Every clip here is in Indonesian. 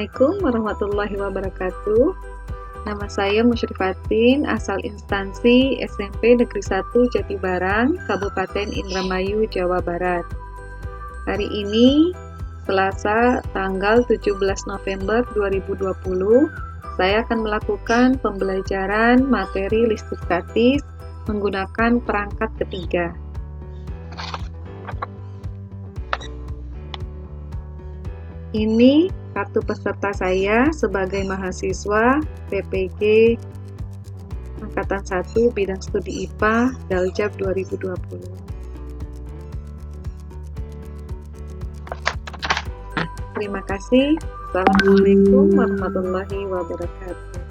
Assalamualaikum warahmatullahi wabarakatuh. Nama saya Musyrifatin, asal instansi SMP Negeri 1 Jatibarang, Kabupaten Indramayu, Jawa Barat. Hari ini, Selasa, tanggal 17 November 2020, saya akan melakukan pembelajaran materi listrik statis menggunakan perangkat ketiga. Ini kartu peserta saya sebagai mahasiswa PPG Angkatan 1 Bidang Studi IPA Daljab 2020. Terima kasih. Assalamualaikum warahmatullahi wabarakatuh.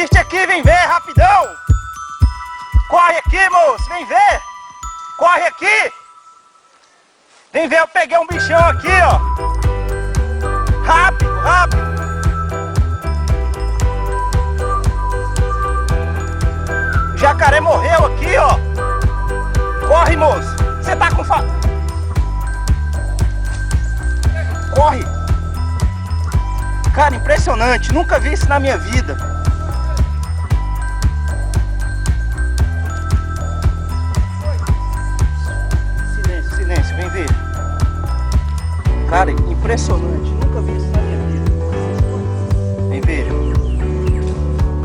Assiste aqui, vem ver, rapidão. Corre aqui, moço, vem ver. Corre aqui. Vem ver, eu peguei um bichão aqui, ó. Rápido, rápido. O jacaré morreu aqui, ó. Corre, moço. Você tá com Corre. Cara, impressionante. Nunca vi isso na minha vida. Silêncio, silêncio. Vem ver. Cara, impressionante. Nunca vi isso na minha vida. Vem ver.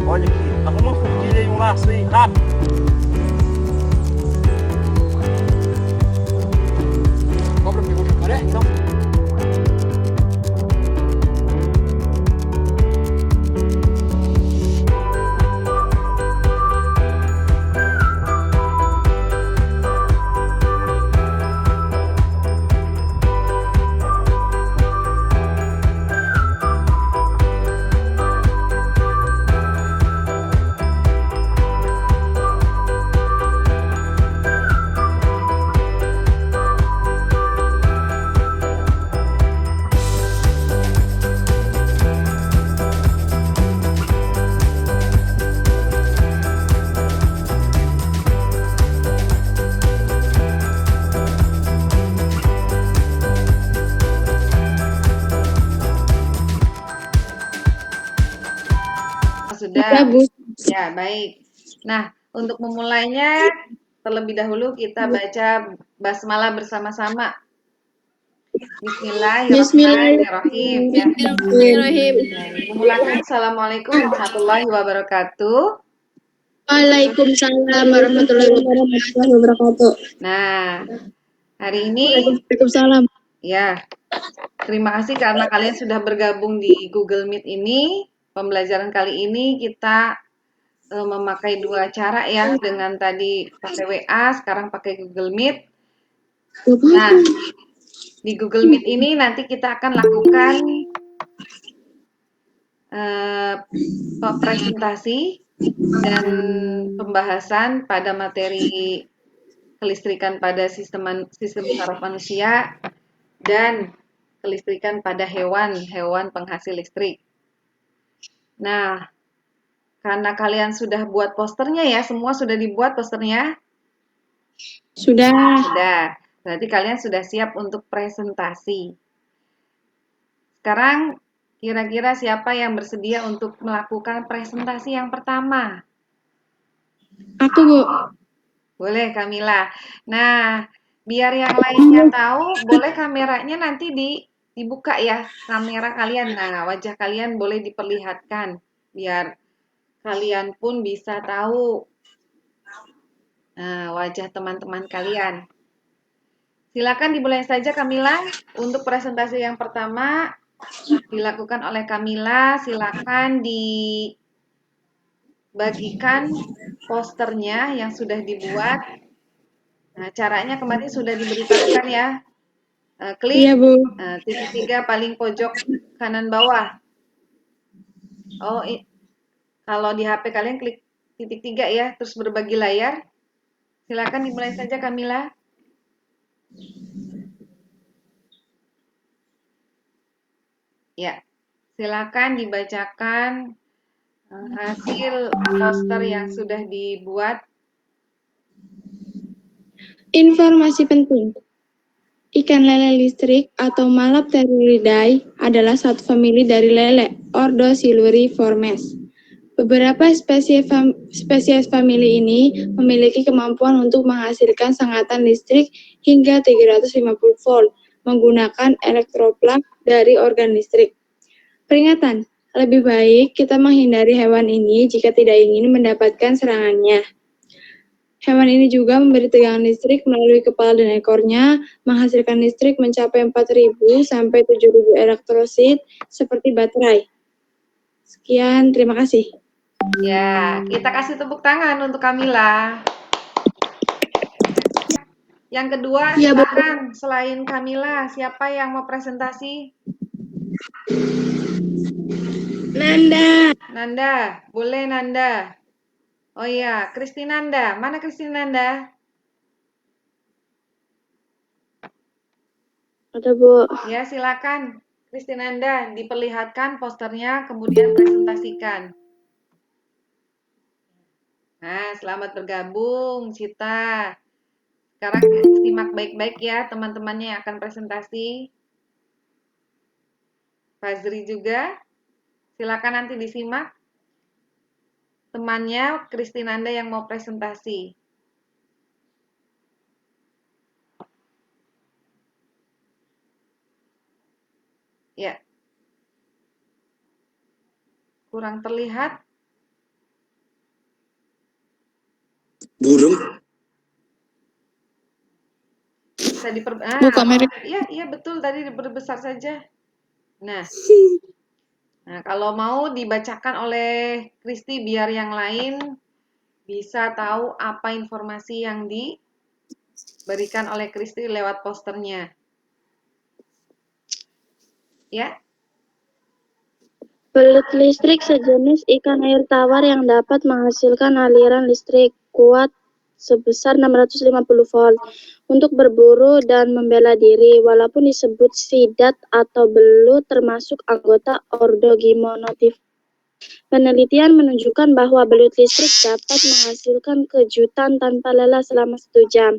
Olha aqui. Arruma uma forquilha e um laço aí. Rápido. Cobra pegou o jacaré? Então. Sudah. Ya, baik. Nah, untuk memulainya, terlebih dahulu kita baca basmalah bersama-sama. Bismillahirrahmanirrahim. Ya. Memulakan Assalamualaikum warahmatullahi wabarakatuh. Waalaikumsalam warahmatullahi wabarakatuh. Nah, hari ini Waalaikumsalam. ya, terima kasih karena kalian sudah bergabung di Google Meet ini. Pembelajaran kali ini kita memakai dua cara ya, dengan tadi pakai WA, sekarang pakai Google Meet. Nah, di Google Meet ini nanti kita akan lakukan presentasi dan pembahasan pada materi kelistrikan pada sistem saraf manusia dan kelistrikan pada hewan penghasil listrik. Nah, karena kalian sudah buat posternya ya, semua sudah dibuat posternya? Sudah. Sudah. Berarti kalian sudah siap untuk presentasi. Sekarang kira-kira siapa yang bersedia untuk melakukan presentasi yang pertama? Aku, Bu. Boleh, Kamila. Nah, biar yang lainnya tahu, boleh kameranya nanti dibuka ya, kamera kalian. Nah, wajah kalian boleh diperlihatkan, biar kalian pun bisa tahu wajah teman-teman kalian. Silakan dimulai saja, Kamila. Untuk presentasi yang pertama dilakukan oleh Kamila. Silakan dibagikan posternya yang sudah dibuat. Nah, caranya kemarin sudah diberitahukan ya. Klik Iya, Bu. titik 3 paling pojok kanan bawah. Oh, kalau di HP kalian klik titik 3 ya, terus berbagi layar. Silakan dimulai saja, Kamila. Ya, silakan dibacakan hasil poster yang sudah dibuat. Informasi penting. Ikan lele listrik atau Malapteridae adalah satu famili dari lele, ordo Siluriformes. Beberapa spesies famili ini memiliki kemampuan untuk menghasilkan sengatan listrik hingga 350 volt menggunakan elektroplug dari organ listrik. Peringatan, lebih baik kita menghindari hewan ini jika tidak ingin mendapatkan serangannya. Hewan ini juga memberi tegangan listrik melalui kepala dan ekornya, menghasilkan listrik mencapai 4.000 sampai 7.000 elektrosit seperti baterai. Sekian, terima kasih. Ya, kita kasih tepuk tangan untuk Kamila. Yang kedua, Ya, silakan. Selain Kamila, siapa yang mau presentasi? Nanda. Nanda, boleh Nanda. Oh iya, Kristinanda. Mana Kristinanda? Ada, Bu. Ya, silakan. Kristinanda, diperlihatkan posternya, kemudian presentasikan. Nah, selamat bergabung, Cita. Sekarang simak baik-baik ya teman-temannya yang akan presentasi. Fazri juga. Silakan nanti disimak. Temannya Kristinanda yang mau presentasi. Ya. Kurang terlihat. Burung. Bisa Buka merek. iya betul, tadi diperbesar saja. Nah, kalau mau dibacakan oleh Kristi biar yang lain bisa tahu apa informasi yang diberikan oleh Kristi lewat posternya. Ya. Belut listrik sejenis ikan air tawar yang dapat menghasilkan aliran listrik kuat sebesar 650 volt untuk berburu dan membela diri. Walaupun disebut sidat atau belut termasuk anggota ordo Gymnotidae, penelitian menunjukkan bahwa belut listrik dapat menghasilkan kejutan tanpa lelah selama 1 jam.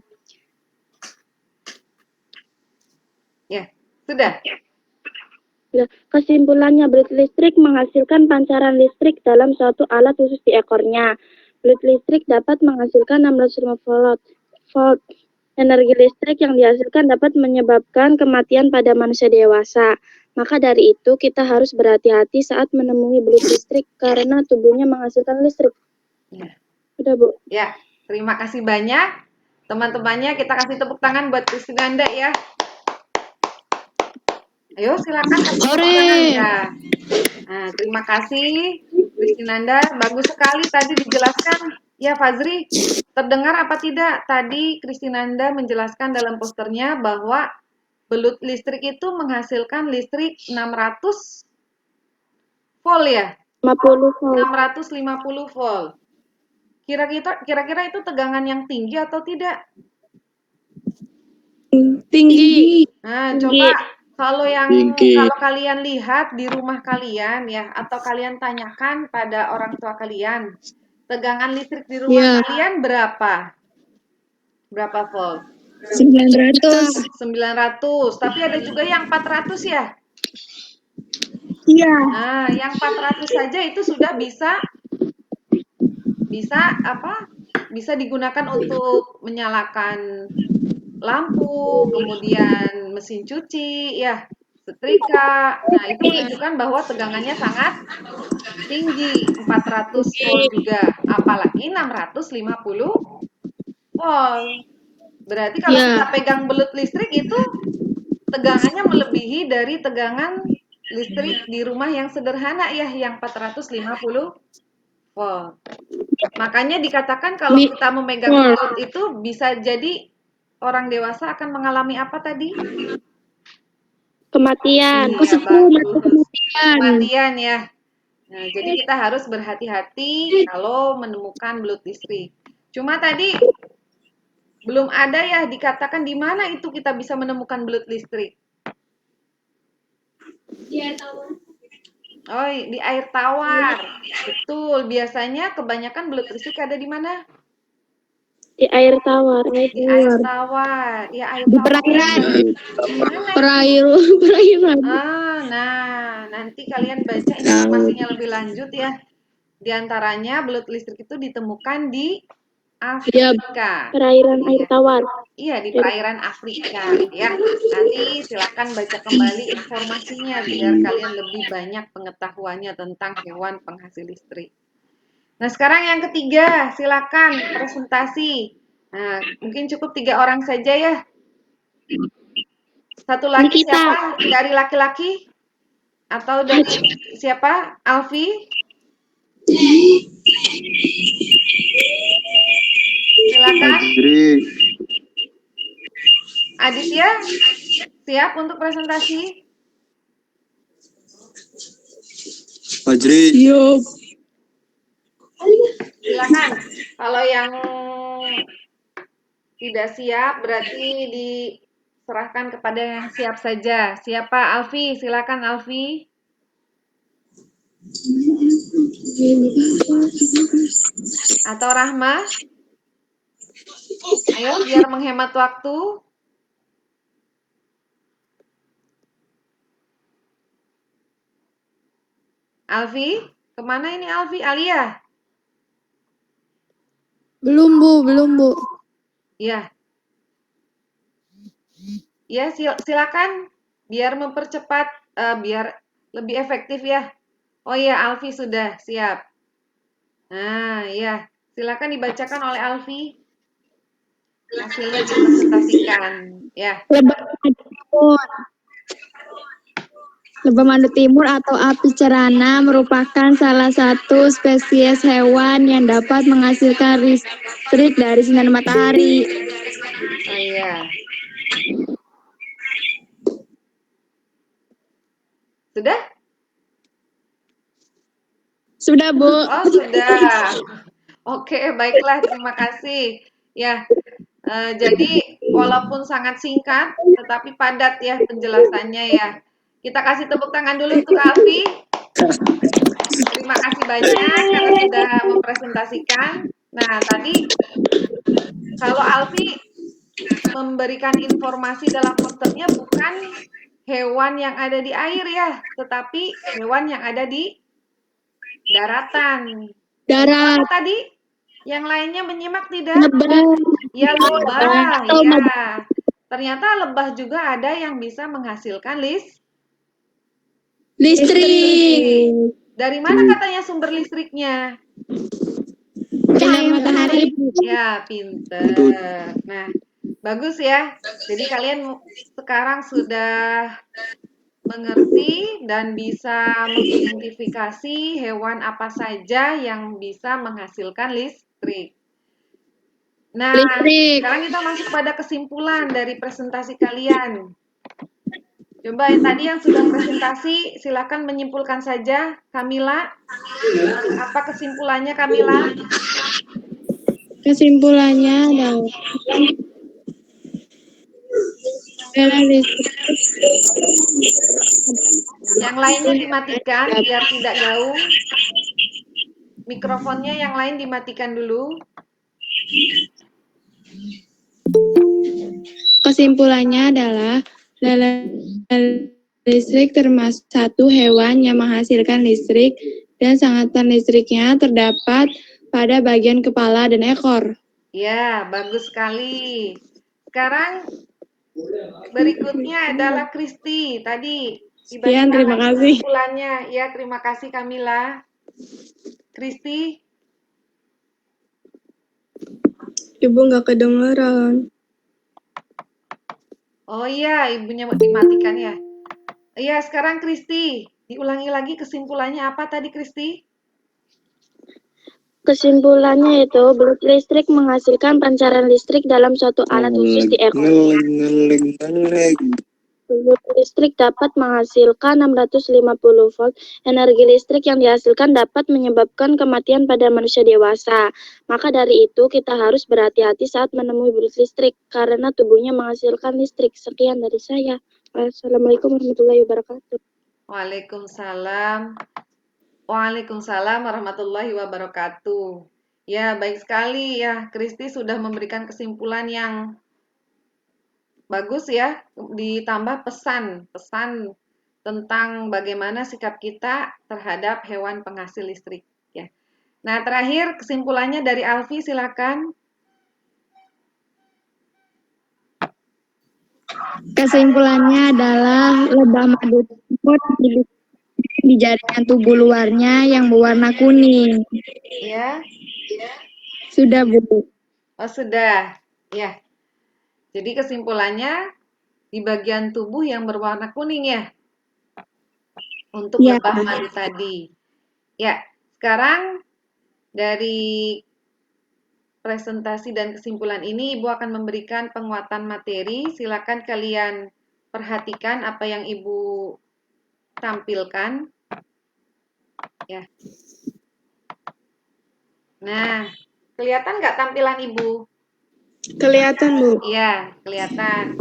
Ya, sudah. Kesimpulannya, belut listrik menghasilkan pancaran listrik dalam suatu alat khusus di ekornya. Belut listrik dapat menghasilkan 650 volt. Energi listrik yang dihasilkan dapat menyebabkan kematian pada manusia dewasa. Maka dari itu, kita harus berhati-hati saat menemui belut listrik karena tubuhnya menghasilkan listrik. Ya. Udah, Bu. Ya, terima kasih banyak. Teman-temannya kita kasih tepuk tangan buat Kristinanda ya. Ayo silakan kasih tepuk tangan ya. Nah, terima kasih Kristinanda, bagus sekali tadi dijelaskan. Ya Fazri, terdengar apa tidak tadi Kristinanda menjelaskan dalam posternya bahwa belut listrik itu menghasilkan listrik 600 volt ya? 50 volt. 650 volt. Kira-kira itu tegangan yang tinggi atau tidak? Tinggi. Nah, Tinggi. coba kalau Tinggi. kalian lihat di rumah kalian ya, atau kalian tanyakan pada orang tua kalian, tegangan listrik di rumah kalian berapa? Berapa volt? 900. 900. Tapi ada juga yang 400 ya? Iya. Nah, yang 400 saja itu sudah bisa Bisa digunakan untuk menyalakan lampu, kemudian mesin cuci, ya, setrika. Nah, itu menunjukkan bahwa tegangannya sangat tinggi, 400 volt juga, apalagi 650 volt. Berarti kalau kita pegang belut listrik itu tegangannya melebihi dari tegangan listrik di rumah yang sederhana ya, yang 450 volt. Makanya dikatakan kalau kita memegang belut itu bisa jadi orang dewasa akan mengalami apa tadi? Kematian. Iya, bagus. Kematian ya. Nah, jadi kita harus berhati-hati kalau menemukan belut listrik. Cuma tadi belum ada ya dikatakan di mana itu kita bisa menemukan belut listrik. Oh, di air tawar. Betul, biasanya kebanyakan belut listrik ada di mana? Di air tawar. Di air tawar. Ya, air Di tawar. perairan. Di mana? Perairan. Nah, nanti kalian baca informasinya lebih lanjut ya. Di antaranya belut listrik itu ditemukan di Afrika. Perairan air tawar. Iya, di perairan Afrika ya. Nanti silakan baca kembali informasinya biar kalian lebih banyak pengetahuannya tentang hewan penghasil listrik. Nah, sekarang yang ketiga, silakan presentasi. Nah, mungkin cukup 3 orang saja ya. Satu lagi siapa? Dari laki-laki? Atau dari siapa? Alfi? Silakan. Aditya, siap untuk presentasi? Fajri. Kalau yang tidak siap berarti diserahkan kepada yang siap saja. Siapa? Alfi, silakan Alfi. Atau Rahma? Ayo biar menghemat waktu. Alfi, kemana ini Alfi? Alia? Belum, Bu. Belum, Bu. Ya, ya silakan biar mempercepat, biar lebih efektif ya. Oh iya, Alfi sudah siap. Nah, ya, silakan dibacakan oleh Alfi. Hasilnya dipresentasikan. Ya, Lebah madu timur. Lebah madu timur atau api cerana merupakan salah satu spesies hewan yang dapat menghasilkan listrik dari sinar matahari. oh iya. Sudah? Sudah, Bu. Oh, sudah. Oke, baiklah, terima kasih. Ya, jadi walaupun sangat singkat, tetapi padat ya penjelasannya ya. Kita kasih tepuk tangan dulu untuk Alfi. Terima kasih banyak karena sudah mempresentasikan. Nah, tadi kalau Alfi memberikan informasi dalam posternya bukan hewan yang ada di air ya, tetapi hewan yang ada di daratan. Hewan apa Darat. tadi? Yang lainnya menyimak tidak? Lebah. Ya lebah, Atau ya. madu Ternyata lebah juga ada yang bisa menghasilkan listrik. Dari mana katanya sumber listriknya? Sinar matahari. Ya, pinter. Nah, bagus ya. Jadi kalian sekarang sudah mengerti dan bisa mengidentifikasi hewan apa saja yang bisa menghasilkan listrik. Nah, Listrik. sekarang kita masuk pada kesimpulan dari presentasi kalian. Coba yang tadi yang sudah presentasi, silakan menyimpulkan saja. Kamila, apa kesimpulannya Kamila? Kesimpulannya adalah listrik Yang lainnya dimatikan biar tidak gaung. Mikrofonnya yang lain dimatikan dulu. Kesimpulannya adalah listrik termasuk satu hewan yang menghasilkan listrik dan sengatan listriknya terdapat pada bagian kepala dan ekor. Ya, bagus sekali. Sekarang berikutnya adalah Kristi. Tadi Sekian, dibagikan terima lagi kasih. kesimpulannya. Ya, terima kasih Kamila. Kristi, Ibu nggak kedengeran. oh iya, ibunya dimatikan ya. Iya, sekarang Kristi, diulangi lagi kesimpulannya apa tadi Kristi? Kesimpulannya itu, belut listrik menghasilkan pancaran listrik dalam suatu alat khusus di ekor. Belut listrik dapat menghasilkan 650 volt. Energi listrik yang dihasilkan dapat menyebabkan kematian pada manusia dewasa. Maka dari itu, kita harus berhati-hati saat menemui belut listrik, karena tubuhnya menghasilkan listrik. Sekian dari saya. Assalamualaikum warahmatullahi wabarakatuh. Waalaikumsalam. Waalaikumsalam warahmatullahi wabarakatuh. Ya, baik sekali ya. Kristi sudah memberikan kesimpulan yang bagus ya. Ditambah pesan tentang bagaimana sikap kita terhadap hewan penghasil listrik ya. Nah, terakhir kesimpulannya dari Alfi silakan. Kesimpulannya adalah lebah madu timur di jaringan tubuh luarnya yang berwarna kuning. Ya. Sudah, Bu. Oh, sudah. Ya. Jadi kesimpulannya di bagian tubuh yang berwarna kuning ya. Untuk Ya. lebah madu tadi. Ya, sekarang dari presentasi dan kesimpulan ini Ibu akan memberikan penguatan materi. Silakan kalian perhatikan apa yang Ibu tampilkan. Ya. Nah, Kelihatan nggak tampilan Ibu? Kelihatan, Bu. Iya, kelihatan.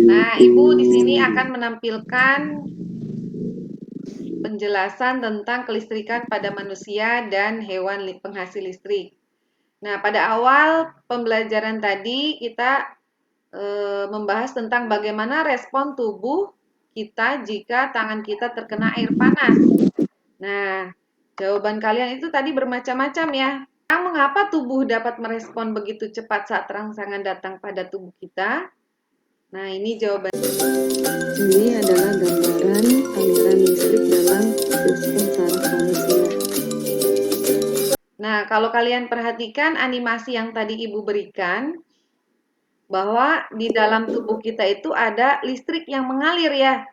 Nah, Ibu di sini akan menampilkan penjelasan tentang kelistrikan pada manusia dan hewan penghasil listrik. Nah, pada awal pembelajaran tadi kita membahas tentang bagaimana respon tubuh kita jika tangan kita terkena air panas. Nah, jawaban kalian itu tadi bermacam-macam ya. Mengapa tubuh dapat merespon begitu cepat saat rangsangan datang pada tubuh kita? Nah, ini jawaban. Ini adalah gambaran aliran listrik dalam sistem saraf manusia. Nah, kalau kalian perhatikan animasi yang tadi Ibu berikan, bahwa di dalam tubuh kita itu ada listrik yang mengalir ya.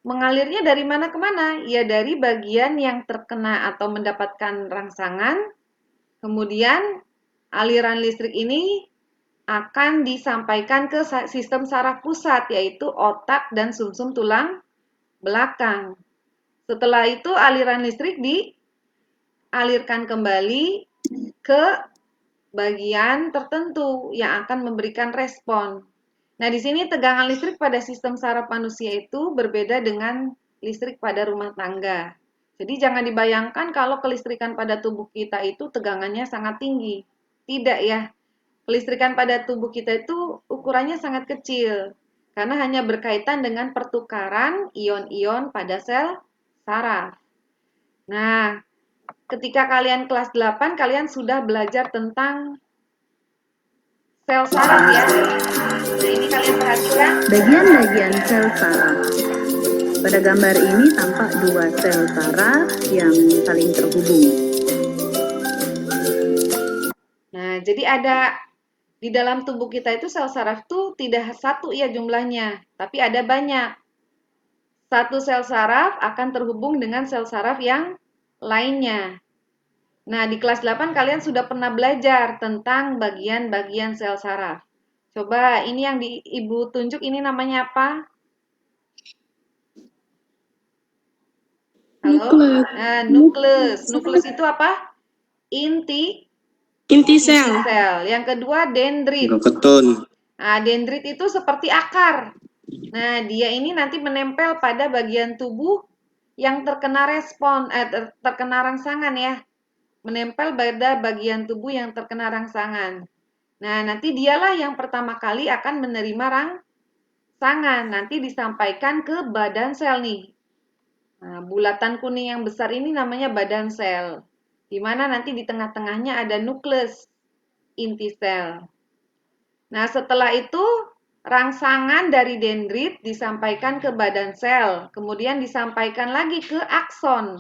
Mengalirnya dari mana ke mana? Ya dari bagian yang terkena atau mendapatkan rangsangan, kemudian aliran listrik ini akan disampaikan ke sistem saraf pusat, yaitu otak dan sumsum tulang belakang. Setelah itu aliran listrik dialirkan kembali ke bagian tertentu yang akan memberikan respon. Nah, di sini tegangan listrik pada sistem saraf manusia itu berbeda dengan listrik pada rumah tangga. Jadi jangan dibayangkan kalau kelistrikan pada tubuh kita itu tegangannya sangat tinggi. Tidak ya. Kelistrikan pada tubuh kita itu ukurannya sangat kecil karena hanya berkaitan dengan pertukaran ion-ion pada sel saraf. Nah, ketika kalian kelas 8, kalian sudah belajar tentang sel saraf ya. Nah, ini kalian perhatikan. Bagian-bagian sel saraf. Pada gambar ini tampak dua sel saraf yang saling terhubung. Nah, jadi ada di dalam tubuh kita itu sel saraf tuh tidak satu ya jumlahnya, tapi ada banyak. Satu sel saraf akan terhubung dengan sel saraf yang lainnya. Nah, di kelas 8 kalian sudah pernah belajar tentang bagian-bagian sel saraf. Coba, ini yang Ibu tunjuk ini namanya apa? Halo? Nukleus. Nah, nukleus. Nukleus itu apa? Inti Inti sel. Yang kedua, dendrit. Keton. Nah, dendrit itu seperti akar. Nah, dia ini nanti menempel pada bagian tubuh yang terkena terkena rangsangan ya. Menempel pada bagian tubuh yang terkena rangsangan. Nah, nanti dialah yang pertama kali akan menerima rangsangan. Nanti disampaikan ke badan sel nih. Nah, bulatan kuning yang besar ini namanya badan sel. Di mana nanti di tengah-tengahnya ada nukleus inti sel. Nah, setelah itu rangsangan dari dendrit disampaikan ke badan sel, kemudian disampaikan lagi ke akson.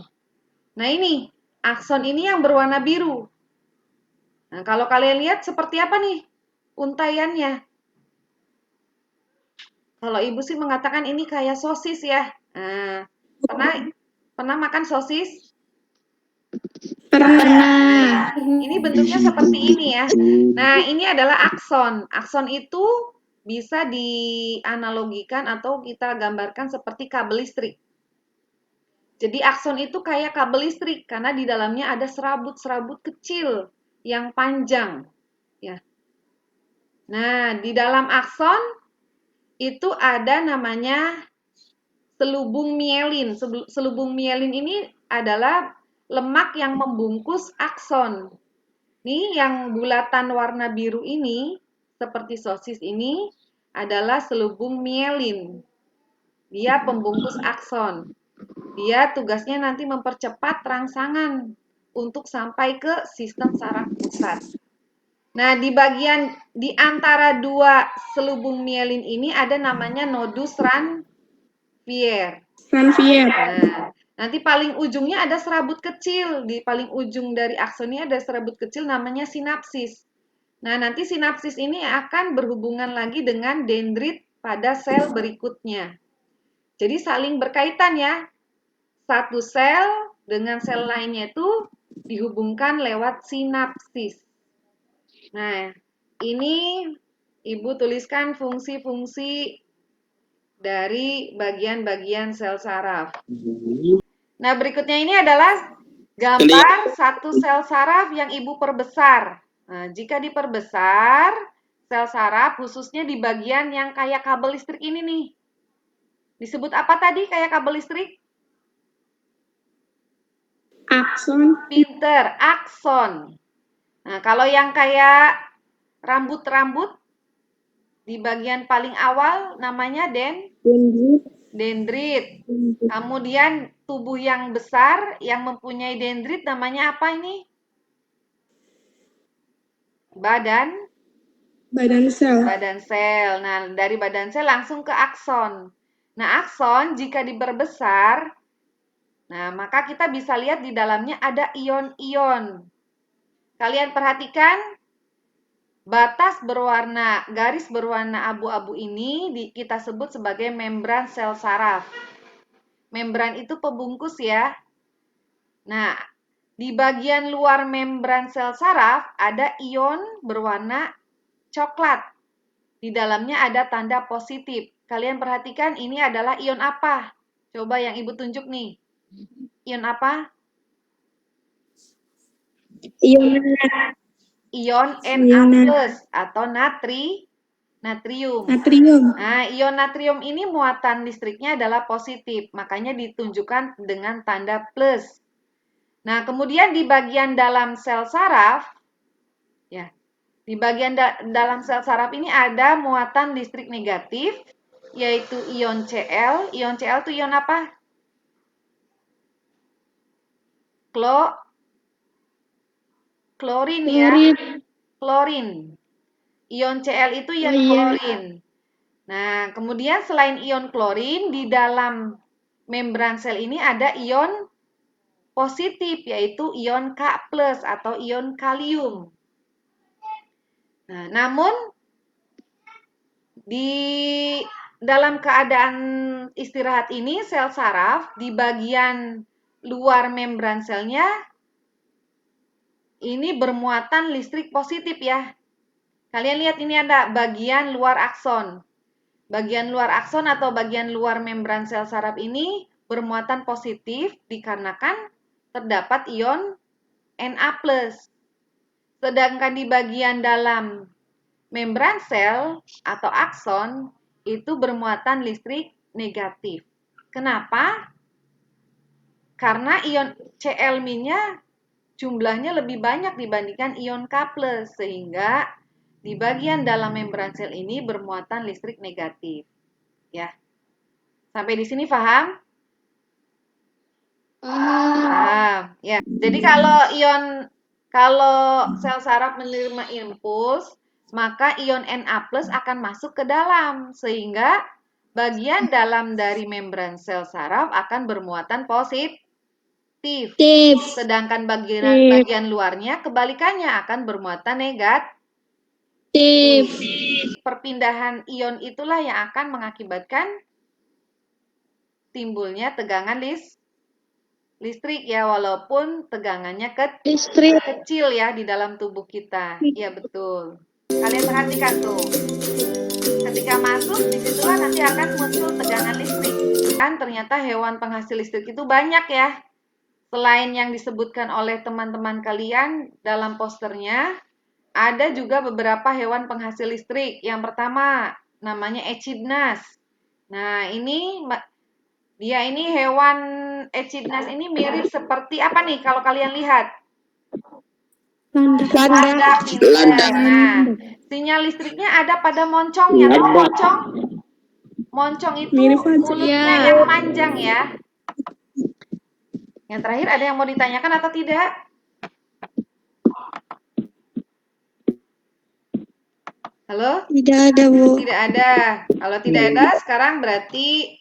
Nah, ini akson ini yang berwarna biru. Nah, kalau kalian lihat seperti apa nih untaiannya? Kalau Ibu sih mengatakan ini kayak sosis ya. Nah, pernah makan sosis? Pernah. Ini bentuknya seperti ini ya. Nah, ini adalah akson. Akson itu bisa dianalogikan atau kita gambarkan seperti kabel listrik. Jadi akson itu kayak kabel listrik karena di dalamnya ada serabut-serabut kecil yang panjang. Ya. Nah, di dalam akson itu ada namanya selubung mielin. Selubung mielin ini adalah lemak yang membungkus akson. Nih yang bulatan warna biru ini, seperti sosis ini, adalah selubung mielin. Dia pembungkus akson. Dia tugasnya nanti mempercepat rangsangan untuk sampai ke sistem saraf pusat. Nah, di antara dua selubung mielin ini ada namanya nodus Ranvier. Nah, nanti paling ujungnya ada serabut kecil. Di paling ujung dari akson ini ada serabut kecil namanya sinapsis. Nah, nanti sinapsis ini akan berhubungan lagi dengan dendrit pada sel berikutnya. Jadi saling berkaitan ya. Satu sel dengan sel lainnya itu dihubungkan lewat sinapsis. Nah, ini Ibu tuliskan fungsi-fungsi dari bagian-bagian sel saraf. Nah, berikutnya ini adalah gambar satu sel saraf yang Ibu perbesar. Nah, jika diperbesar, sel saraf khususnya di bagian yang kayak kabel listrik ini nih. Disebut apa tadi kayak kabel listrik? Akson. Pinter, akson. Nah, kalau yang kayak rambut-rambut di bagian paling awal namanya Dendrit. dendrit. Kemudian tubuh yang besar yang mempunyai dendrit namanya apa ini? Badan Sel. badan sel. Nah, dari badan sel langsung ke akson. Nah, akson jika diperbesar, nah maka kita bisa lihat di dalamnya ada ion-ion. Kalian perhatikan batas berwarna, garis berwarna abu-abu ini kita sebut sebagai membran sel saraf. Membran itu pembungkus ya. Nah, di bagian luar membran sel saraf ada ion berwarna coklat. Di dalamnya ada tanda positif. Kalian perhatikan ini adalah ion apa? Coba yang Ibu tunjuk nih. Ion apa? Ion Ion Na+ atau natrium. Nah, ion natrium ini muatan listriknya adalah positif, makanya ditunjukkan dengan tanda plus. Nah, kemudian di bagian dalam sel saraf, ya, di bagian dalam sel saraf ini ada muatan listrik negatif, yaitu ion Cl. Ion Cl itu ion apa? Klorin ya. Klorin. Ion Cl itu ion klorin. Nah, kemudian selain ion klorin, di dalam membran sel ini ada ion positif, yaitu ion K+ atau ion kalium. Nah, namun di dalam keadaan istirahat ini, sel saraf di bagian luar membran selnya ini bermuatan listrik positif ya. Kalian lihat ini ada bagian luar akson. Bagian luar akson atau bagian luar membran sel saraf ini bermuatan positif dikarenakan terdapat ion Na+. Sedangkan di bagian dalam membran sel atau akson itu bermuatan listrik negatif. Kenapa? Karena ion Cl-nya jumlahnya lebih banyak dibandingkan ion K+, sehingga di bagian dalam membran sel ini bermuatan listrik negatif. Ya. Sampai di sini paham? Paham. Ya. Jadi kalau sel saraf menerima impuls, maka ion Na+ akan masuk ke dalam sehingga bagian dalam dari membran sel saraf akan bermuatan positif. Sedangkan bagian luarnya kebalikannya akan bermuatan negatif. Perpindahan ion itulah yang akan mengakibatkan timbulnya tegangan listrik ya, walaupun tegangannya kecil ya di dalam tubuh kita. Iya betul. Kalian perhatikan tuh. Ketika masuk, disitulah nanti akan muncul tegangan listrik. Kan ternyata hewan penghasil listrik itu banyak ya. Selain yang disebutkan oleh teman-teman kalian dalam posternya, ada juga beberapa hewan penghasil listrik. Yang pertama, namanya echidnas. Nah, dia ini hewan echidnas ini mirip seperti apa nih kalau kalian lihat? Landak. Nah, sinyal listriknya ada pada moncongnya. Tahu moncong? Moncong itu mulutnya yang panjang ya. Yang terakhir ada yang mau ditanyakan atau tidak? Halo? Tidak ada, Bu. Tidak ada. Kalau tidak ada, sekarang berarti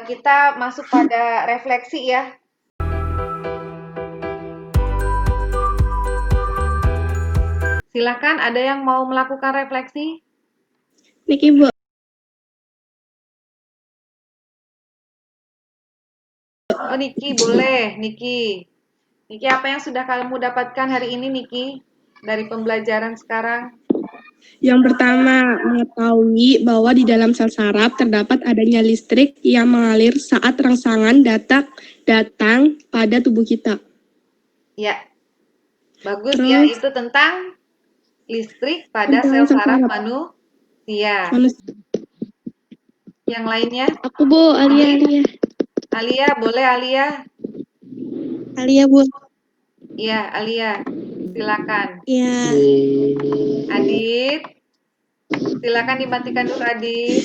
kita masuk pada refleksi ya. Silakan, ada yang mau melakukan refleksi? Niki, Bu. Oh, Niki, boleh. Niki, apa yang sudah kamu dapatkan hari ini, Niki? Dari pembelajaran sekarang? Yang pertama, mengetahui bahwa di dalam sel saraf terdapat adanya listrik yang mengalir saat rangsangan datang pada tubuh kita. Ya, bagus ya. Itu tentang listrik pada sel saraf manusia. Yang lainnya? Aku Bu, Alia, Ini? Alia. Alia, boleh Alia? Alia Bu. Iya, Alia. Silakan. Ya. Adit, silakan dimatikan dulu Adit.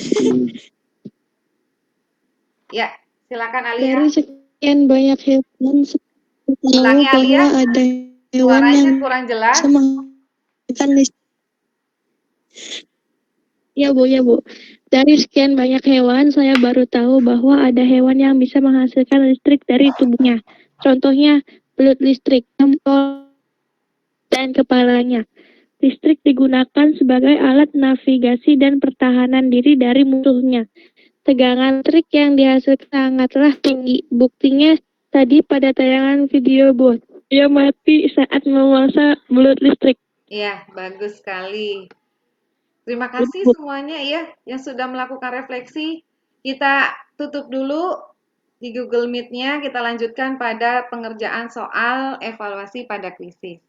Ya, silakan Alia. Dari sekian banyak hewan, tahu Ulangi Alia, bahwa ada hewan suaranya yang kurang jelas. bisa menghasilkan listrik. Ya Bu, ya Bu. Dari sekian banyak hewan, saya baru tahu bahwa ada hewan yang bisa menghasilkan listrik dari tubuhnya. Contohnya, belut listrik, jempol, dan kepalanya. Listrik digunakan sebagai alat navigasi dan pertahanan diri dari musuhnya. Tegangan listrik yang dihasilkan sangatlah tinggi. Buktinya tadi pada tayangan video bot. Dia mati saat memangsa belut listrik. Iya, bagus sekali. Terima kasih semuanya ya yang sudah melakukan refleksi. Kita tutup dulu di Google Meet-nya, kita lanjutkan pada pengerjaan soal evaluasi pada kuisis.